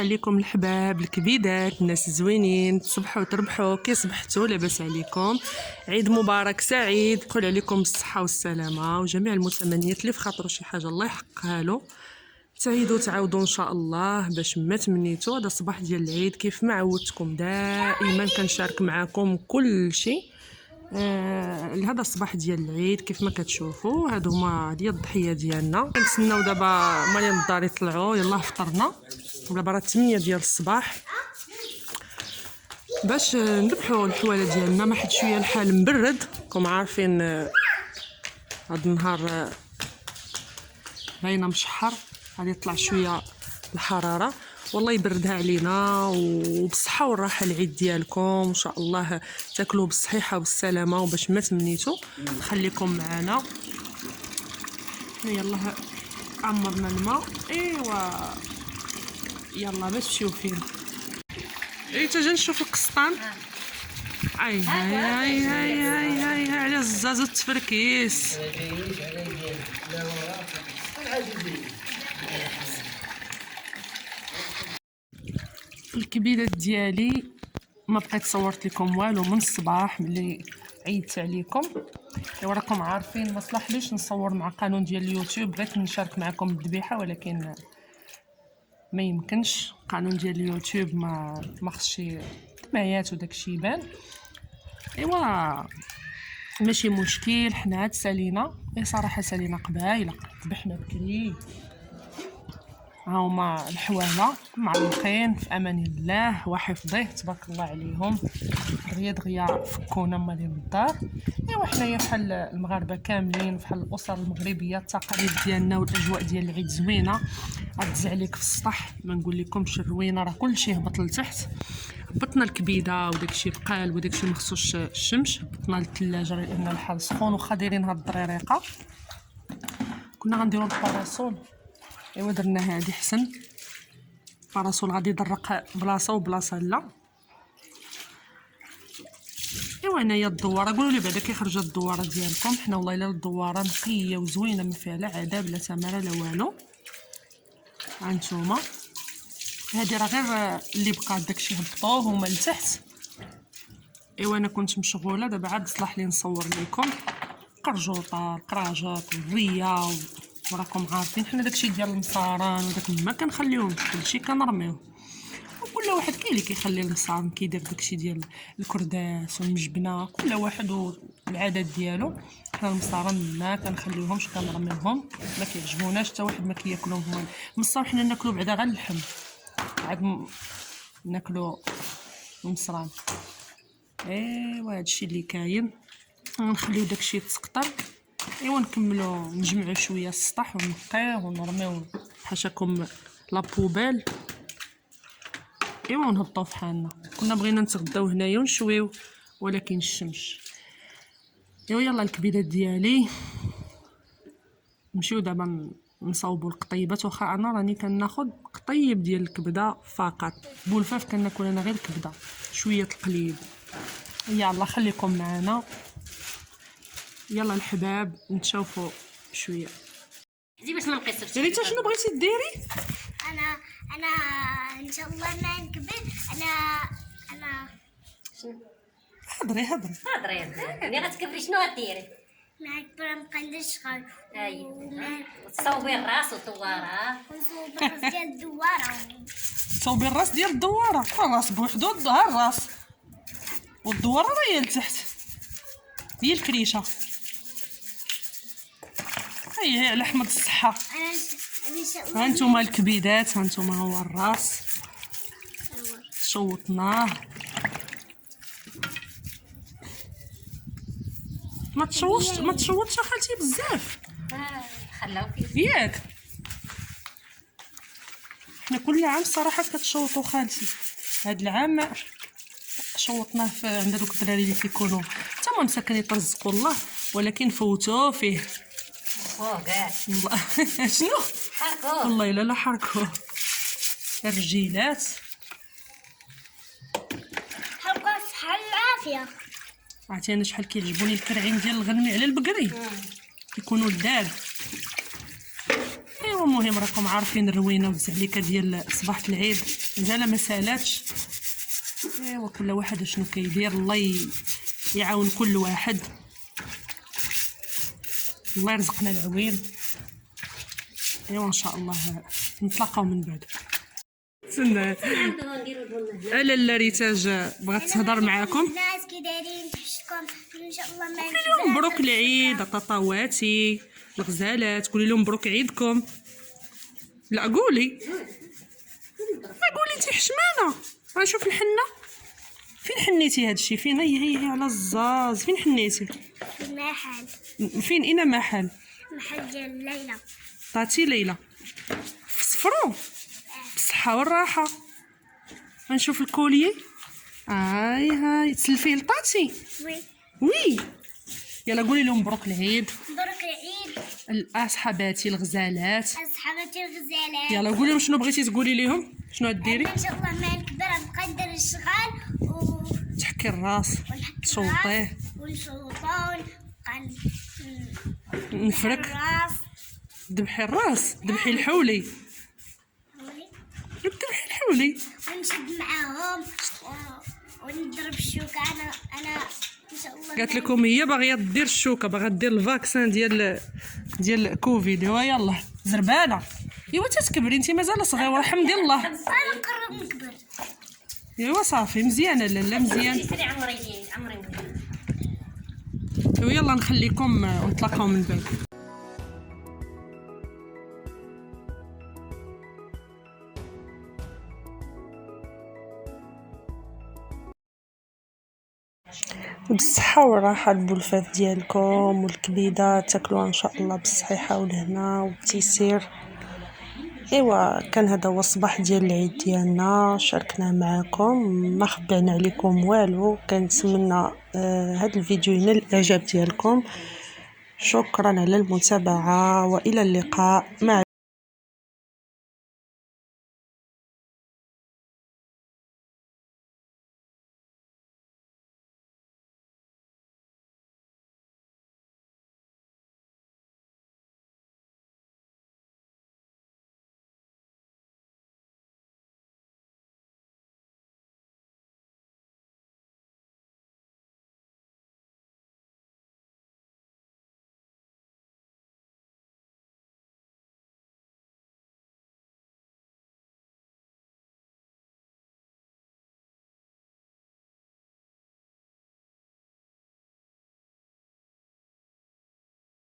عليكم الحباب الكبيدات الناس الزوينين، تصبحوا وتربحوا كي صبحتوا لاباس عليكم. عيد مبارك سعيد، تقول عليكم بالصحه والسلامه، وجميع المتمنيات اللي في خاطرو شي حاجه الله يحققها له. تعيدوا تعاودوا ان شاء الله باش ما تمنيتوا. هذا الصباح ديال العيد كيف ما عودتكم دائما كنشارك معكم كل شيء. لهذا الصباح ديال العيد كيف ما كتشوفوا هادو هما هي الضحيه ديالنا. كنتسناو دابا مالين الدار يطلعوا، يلاه فطرنا دابا راه 8 ديال الصباح باش نذبحوا الحواله ديالنا. ما حد شويه الحال مبرد، راكم عارفين هاد النهار باينه مشحر، غادي يطلع شويه الحراره. والله يبردها علينا وبالصحه والراحه العيد ديالكم ان شاء الله تاكلوا بالصحيحه والسلامه. وباش ما تمنيتوا خليكم معنا. يلا عمرنا الماء. ايوا يلا باش تمشيو فين. اي تجي نشوف القسطان. هاي هاي هاي هاي هاي على الزاز والتفركيس. الكبيدات ديالي ما بقيت صورت لكم والو من الصباح ملي عيدت عليكم. وراكم عارفين ما صلحليش نصور مع قانون ديال اليوتيوب، بغيت نشارك معكم الذبيحه ولكن ما يمكنش. قانون ديال اليوتيوب ما خصش دمعيات وداكشي يبان. ايوا ماشي مشكل، حنا عاد سالينا صراحه، سالينا قبايله، ذبحنا بكري. هاهما الحواله معلقين في امان الله وحفظه تبارك الله عليهم. دغيا فكونا مالين الدار. ايوا حنايا بحال المغاربه كاملين، بحال الاسر المغربيه، التقاليد ديالنا والاجواء ديال العيد زوينه. غتز عليك في السطح ما نقول لكمش الروينه، راه كلشي هبط لتحت. هبطنا الكبيده وداكشي بقال وداكشي ما خصوش الشمس، هبطنا للثلاجه لان الحال سخون وخا دايرين هاد الضريريقه. كنا غنديروا الباراسول، ايوا درنا هادي حسن. الباراسول غادي يدرق بلاصه وبلاصه لا. ايوا هنايا الدواره، قولوا لي بعدا كي خرجت الدواره ديالكم. حنا والله الا الدواره نقيه وزوينه ما فيها لا عذاب لا سمره لا والو. هانتوما هادي راه غير اللي بقى داكشي هبطوه هما لتحت. ايوا انا كنت مشغوله دابا عاد صلاح لي نصور لكم قرجوطه الكراجات والريه وراكم عارفين حنا داكشي ديال المصاران وداك ما كنخليوهش، كلشي كنرميوه. وكل واحد كاين اللي كيخلي المصارن كيدير داكشي ديال الكرداس والمجبنه، كل واحد والعادات ديالو. حنا المصارن ما كنخليوهمش كنرميوهم، ما كيعجبوناش حتى واحد ما كياكلوهم. المصار حنا ناكلو بعدا غير اللحم، عاد ناكلو المصران. ايوا هادشي اللي كاين. نخليو داكشي يتسقطر. ايوا نكملو نجمعو شويه السطح ونقيه ونرميو حاشاكم لابوبيل. ايوا نهبطو في حالنا. كنا بغينا نتغداو هنايا ونشويو ولكن الشمس. ايوا يلا الكبيدات ديالي نمشيو دابا نصاوبوا القطيبات. واخا انا راني كناخذ قطيب ديال الكبده فقط، بولفاف كناكل انا غير الكبده شويه القليب. يلا خليكم معنا. يلا الحباب نتشوفوا شويه. زي باش ما نقصرش. ريتا شنو بغيتي ديري؟ انا ان شاء الله ما نكبر. انا هضري هضري ملي غتكبري شنو غديري؟ ما نكبر نبقى ندير شغل. تصاوبي الراس والدواره. ونصوب الراس ديال الدواره. تصاوبي الراس ديال الدواره، الراس بوحدو ها الراس والدواره راه هي لتحت، هي الكريشه. هي على حمد الصحه. ها نتوما الكبيدات، ها نتوما هو الراس شوطناه. ما تشوطش اخالتي بزاف. خلاو فيه ياك حنا كل عام صراحه كتشوطوا خالتي. هاد العام شوطناه عند دوك الدراري اللي كيكونوا تما مساكن يترزقوا الله، ولكن فوتوا فيه كاع والله. شنو حركوه والله لا حركوه الرجيلات. حبقى الصحة العافية. عرفتي انا شحال كيعجبوني الكرعين ديال الغنمي على البقري، كيكونوا لذاذ. ايوا المهم راكم عارفين الروينه والزعليكه ديال صباحة العيد مازال ما سالاتش. ايوا كل واحد شنو كيدير، الله يعاون كل واحد، الله يرزقنا العوين. ايوا ان شاء الله نتلاقاو من بعد. تسنى لاله ريتاج بغات تهضر معاكم. الناس كي دايرين تحشكم ان شاء الله ما قولي لهم مبروك العيد طاطاواتي الغزالات، قولي لهم مبروك عيدكم. لا قولي انتي حشمانه. غنشوف الحنه فين حنيتي هادشي، فين هي على الزاز، فين حنيتي؟ في المحل، فين اين محل؟ محل ديال ليلى. طاتي ليلى في صفرو بالصحه والراحه. غنشوف الكوليي. هاي تسلفيه لطاتي. وي يلا قولي لهم مبروك العيد. مبروك العيد اصحاباتي الغزالات. اصحاباتي الغزالات. يلا قولي لهم شنو بغيتي تقولي لهم، شنو غديري؟ ان شاء الله ما نكبر نبقى ندير الشغال تحكي الراس تشوطيه ونشوطو نفرك الراس. ذبحي الراس، ذبحي الحولي، ذبحي الحولي ونشد معاهم ونضرب الشوكه. انا ان شاء الله قالت لكم هي باغيه دير الشوكه، باغا دير الفاكسان ديال كوفيد. ايوا يلا زربانه. ايوا تتكبري انت مازال صغيره الحمد لله. انا نقرب نكبر. ايوا صافي مزيانه لاله مزيان. سيري عمري ايوا يلا نخليكم ونتلاقاو من بعد. بالصحة والراحة البولفات ديالكم والكبيدة تاكلوها ان شاء الله بالصحيحة والهنا والتيسير. ايوا كان هذا هو الصباح ديال العيد ديالنا، شاركناه معكم، ما خبينا عليكم والو. كنتمنى هذا الفيديو ينال الاعجاب ديالكم. شكرا على المتابعة والى اللقاء مع